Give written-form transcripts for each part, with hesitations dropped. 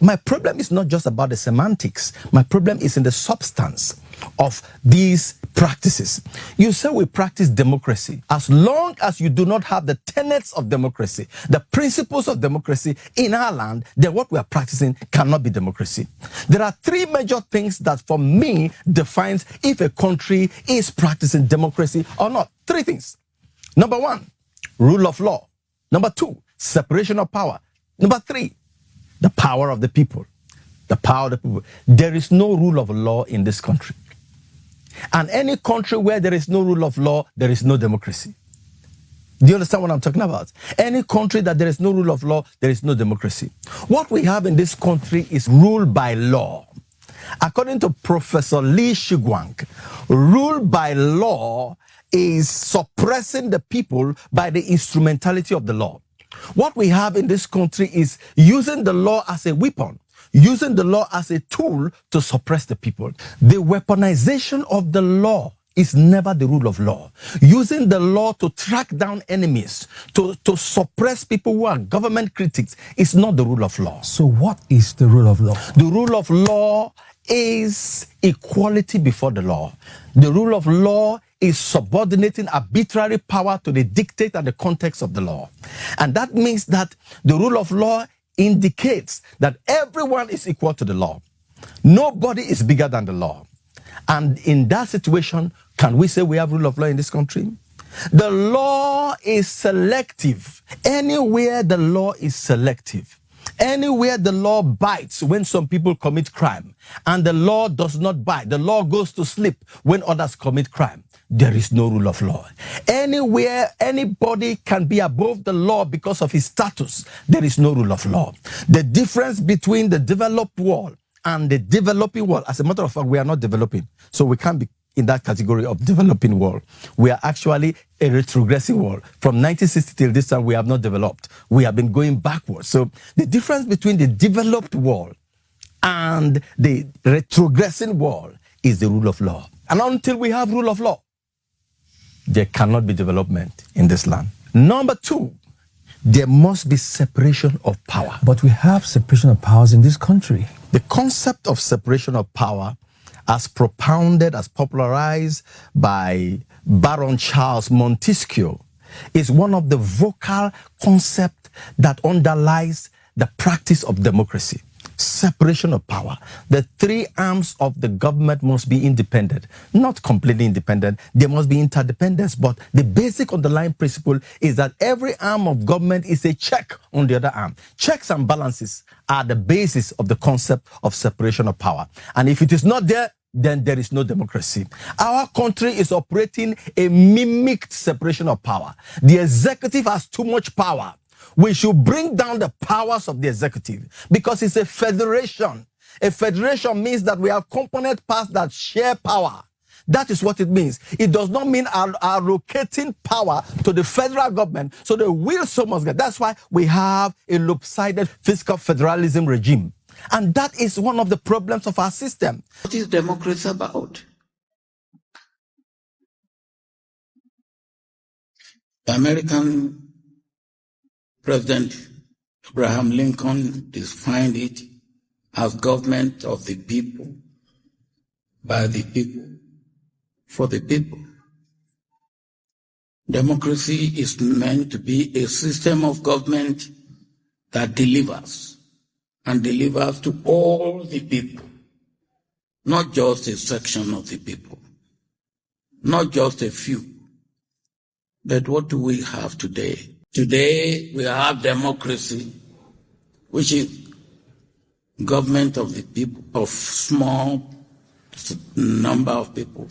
My problem is not just about the semantics. My problem is in the substance of these practices. You say we practice democracy. As long as you do not have the tenets of democracy, the principles of democracy in our land, then what we are practicing cannot be democracy. There are three major things that for me defines if a country is practicing democracy or not. Three things. Number one, rule of law. Number two, separation of power. Number three, the power of the people. The power of the people. There is no rule of law in this country. And any country where there is no rule of law, there is no democracy. Do you understand what I'm talking about? Any country that there is no rule of law, there is no democracy. What we have in this country is rule by law. According to Professor Lee Shiguang, rule by law is suppressing the people by the instrumentality of the law. What we have in this country is using the law as a weapon, using the law as a tool to suppress the people. The weaponization of the law is never the rule of law. Using the law to track down enemies, to suppress people who are government critics is not the rule of law. So what is the rule of law? The rule of law is equality before the law. The rule of law is subordinating arbitrary power to the dictate and the context of the law. And that means that the rule of law indicates that everyone is equal to the law. Nobody is bigger than the law. And in that situation, can we say we have rule of law in this country? The law is selective. Anywhere the law is selective, anywhere the law bites when some people commit crime, and the law does not bite, the law goes to sleep when others commit crime, there is no rule of law. Anywhere anybody can be above the law because of his status, there is no rule of law. The difference between the developed world and the developing world, as a matter of fact, we are not developing, so we can't be in that category of developing world. We are actually a retrogressive world. From 1960 till this time, we have not developed. We have been going backwards. So the difference between the developed world and the retrogressing world is the rule of law. And until we have rule of law, there cannot be development in this land. Number two, there must be separation of power. But we have separation of powers in this country. The concept of separation of power, as propounded, as popularized by Baron Charles Montesquieu, is one of the vocal concepts that underlies the practice of democracy. Separation of power. The three arms of the government must be independent, not completely independent. There must be interdependence, but the basic underlying principle is that every arm of government is a check on the other arm. Checks and balances are the basis of the concept of separation of power. And if it is not there, then there is no democracy. Our country is operating a mimicked separation of power. The executive has too much power. We should bring down the powers of the executive because it's a federation. A federation means that we have component parts that share power. That is what it means. It does not mean allocating power to the federal government so the will so must get. That's why we have a lopsided fiscal federalism regime. And that is one of the problems of our system. What is democracy about? The American President Abraham Lincoln defined it as government of the people, by the people, for the people. Democracy is meant to be a system of government that delivers, and delivers to all the people, not just a section of the people, not just a few. But what do we have today? Today, we have democracy, which is government of the people, of small number of people,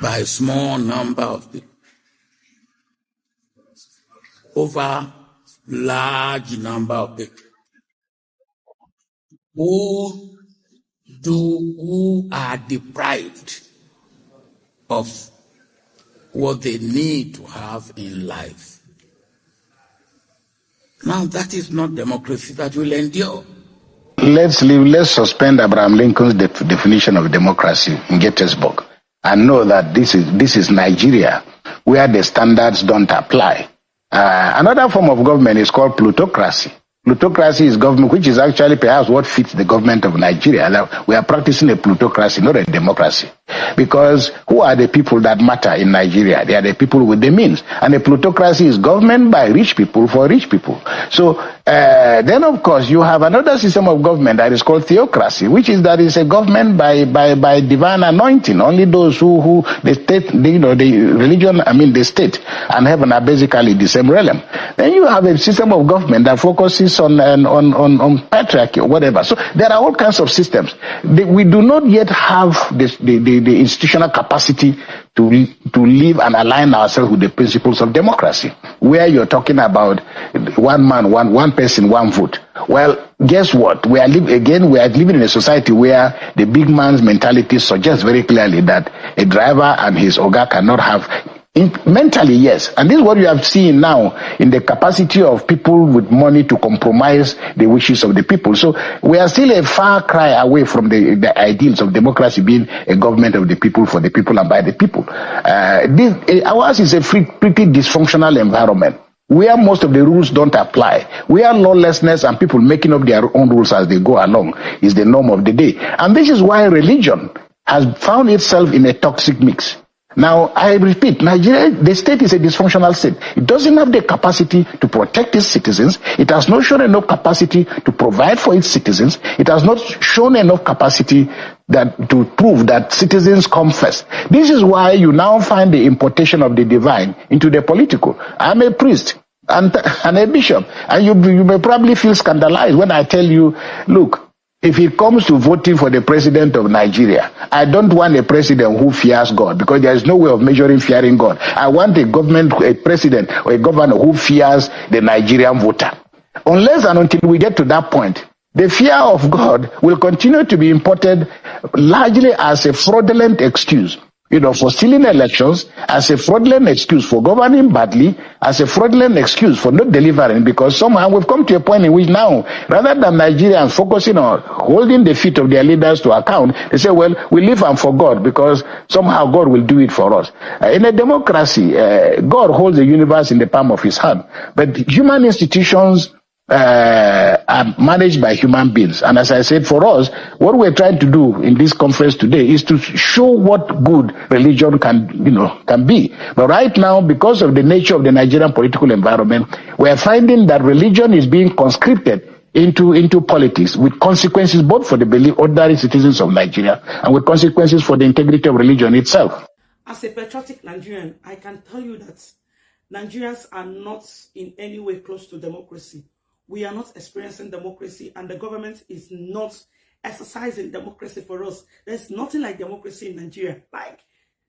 by a small number of people, over large number of people, who are deprived of what they need to have in life. Now, that is not democracy that will endure. Let's suspend Abraham Lincoln's definition of democracy in Gettysburg and know that this is Nigeria, where the standards don't apply. Another form of government is called plutocracy, Plutocracy is government, which is actually perhaps what fits the government of Nigeria. That we are practicing a plutocracy, not a democracy. Because who are the people that matter in Nigeria? They are the people with the means. And a plutocracy is government by rich people for rich people. So then, of course, you have another system of government that is called theocracy, which is that it's a government by divine anointing. Only those who the state, the religion, the state and heaven are basically the same realm. Then you have a system of government that focuses on patriarchy or whatever. So there are all kinds of systems. We do not yet have the institutional capacity to live and align ourselves with the principles of democracy, where you're talking about one man, one person, one vote. Well, guess what? We are living in a society where the big man's mentality suggests very clearly that a driver and his oga cannot have. Mentally, yes. And this is what you have seen now in the capacity of people with money to compromise the wishes of the people. So we are still a far cry away from the ideals of democracy being a government of the people, for the people, and by the people. Ours is a pretty dysfunctional environment, where most of the rules don't apply, where lawlessness and people making up their own rules as they go along is the norm of the day. And this is why religion has found itself in a toxic mix. Now, I repeat, Nigeria, the state is a dysfunctional state. It doesn't have the capacity to protect its citizens. It has not shown enough capacity to provide for its citizens. It has not shown enough capacity to prove that citizens come first. This is why you now find the importation of the divine into the political. I'm a priest and a bishop, and you may probably feel scandalized when I tell you, look, if it comes to voting for the president of Nigeria, I don't want a president who fears God, because there is no way of measuring fearing God. I want a president or a governor who fears the Nigerian voter. Unless and until we get to that point, the fear of God will continue to be imported largely as a fraudulent excuse, for stealing elections, as a fraudulent excuse for governing badly, as a fraudulent excuse for not delivering, because somehow we've come to a point in which now, rather than Nigerians focusing on holding the feet of their leaders to account, they say, well, we live and for God, because somehow God will do it for us. In a democracy, God holds the universe in the palm of his hand, but human institutions are managed by human beings. And as I said, for us, what we're trying to do in this conference today is to show what good religion can be. But right now, because of the nature of the Nigerian political environment, we're finding that religion is being conscripted into politics, with consequences both for the ordinary citizens of Nigeria and with consequences for the integrity of religion itself. As a patriotic Nigerian, I can tell you that Nigerians are not in any way close to democracy. We are not experiencing democracy, and the government is not exercising democracy for us. There's nothing like democracy in Nigeria. Like,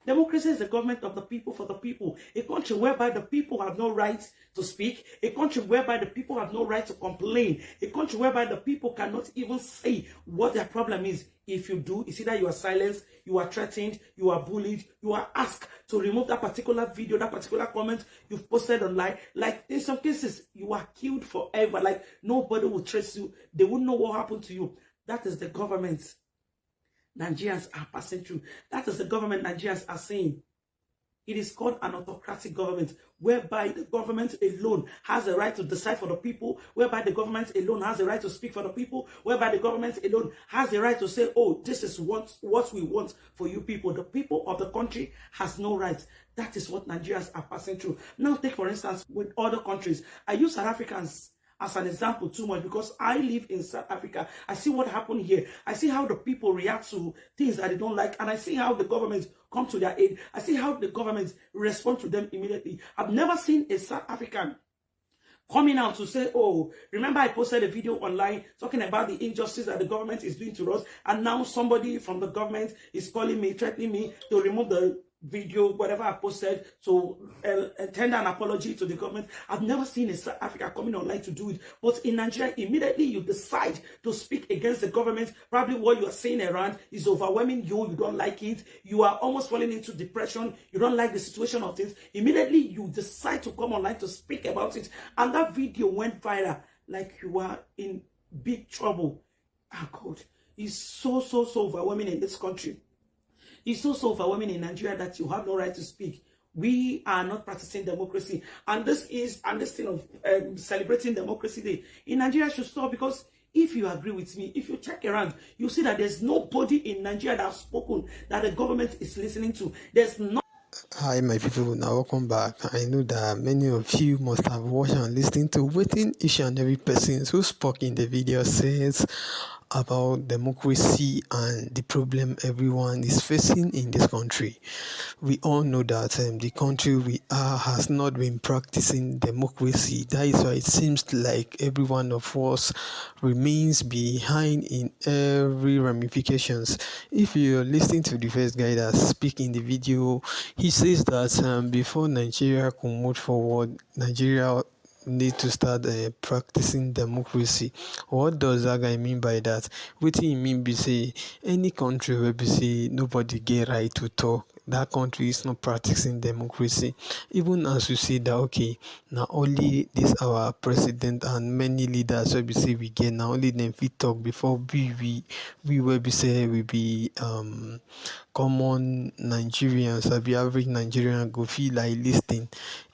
democracy is the government of the people for the people. A country whereby the people have no right to speak. A country whereby the people have no right to complain. A country whereby the people cannot even say what their problem is. If you do, it's either you are silenced, you are threatened, you are bullied, you are asked to remove that particular video, that particular comment you've posted online. Like, in some cases, you are killed forever. Like, nobody will trace you. They won't know what happened to you. That is the government Nigerians are passing through. That is the government Nigerians are saying. It is called an autocratic government, whereby the government alone has the right to decide for the people, whereby the government alone has the right to speak for the people, whereby the government alone has the right to say, oh, this is what we want for you people. The people of the country has no rights. That is what Nigerians are passing through. Now, take, for instance, with other countries. I use South Africans as an example too much, because I live in South Africa. I see what happened here. I see how the people react to things that they don't like, and I see how the government come to their aid. I see how the government respond to them immediately. I've never seen a South African coming out to say, oh, remember I posted a video online talking about the injustice that the government is doing to us, and now somebody from the government is calling me, threatening me to remove the video, whatever I posted, to tender an apology to the government. I've never seen a South Africa coming online to do it. But in Nigeria, immediately you decide to speak against the government. Probably what you are saying around is overwhelming you. You don't like it. You are almost falling into depression. You don't like the situation of things. Immediately you decide to come online to speak about it. And that video went viral. Like you are in big trouble. Oh God, it's so overwhelming in this country. It's so overwhelming in Nigeria that you have no right to speak. We are not practicing democracy, and this thing of celebrating Democracy Day in Nigeria should stop. Because if you agree with me, if you check around, you see that there's nobody in Nigeria that has spoken that the government is listening to. There's no. Hi, my people. Now, welcome back. I know that many of you must have watched and listened to what each and every person who spoke in the video says about democracy and the problem everyone is facing in this country. We all know that the country we are has not been practicing democracy. That is why it seems like every one of us remains behind in every ramifications. If you're listening to the first guy that speak in the video, he says that before Nigeria could move forward, Nigeria need to start practicing democracy. What does that guy mean by that? What he mean be say any country where be say nobody get right to talk, that country is not practicing democracy. Even as you see that, okay, now only this our president and many leaders where be say we get, now only them fit talk before we will be say we be common Nigerians, or be average Nigerian go feel like listening.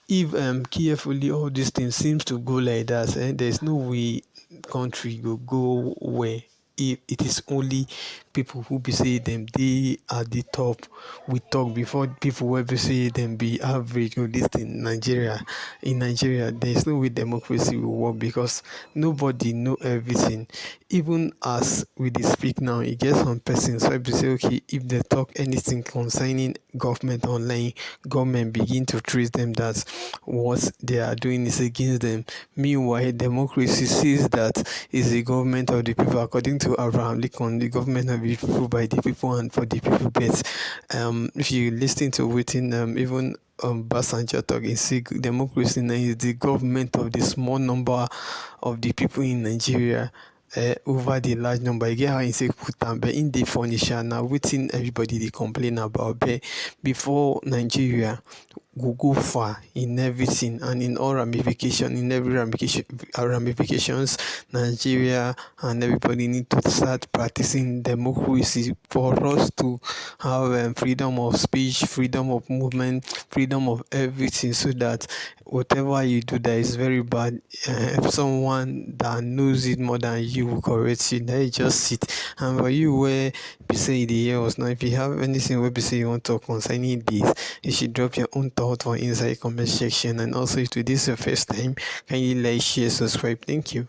If carefully all these things seems to go like that, there's no way country go where if it is only people who be say them they at the top we talk before people will be say them be average or this in Nigeria. In Nigeria, there's no way democracy will work because nobody know everything. Even as we dey speak now, it gets some persons who be say okay, if they talk anything concerning government online, government begin to treat them that what they are doing is against them. Meanwhile, democracy says that is the government of the people, according to Abraham Lincoln, the government of the people, by the people, and for the people. But if you listen to within even Bastardized talk, he say democracy now is the government of the small number of the people in Nigeria. Over the large number. Again, how he say put am, but in the furniture now, waiting everybody they complain about. But before Nigeria go far in everything and in all ramification, in every ramifications, Nigeria and everybody need to start practicing democracy for us to have freedom of speech, freedom of movement, freedom of everything, so that whatever you do that is very bad, if someone that knows it more than you will correct you. Let it just sit. And for you where be say the years now, if you have anything where be say you want to talk concerning this, you should drop your own thought on inside comment section. And also if this is your first time, can you like, share, subscribe? Thank you.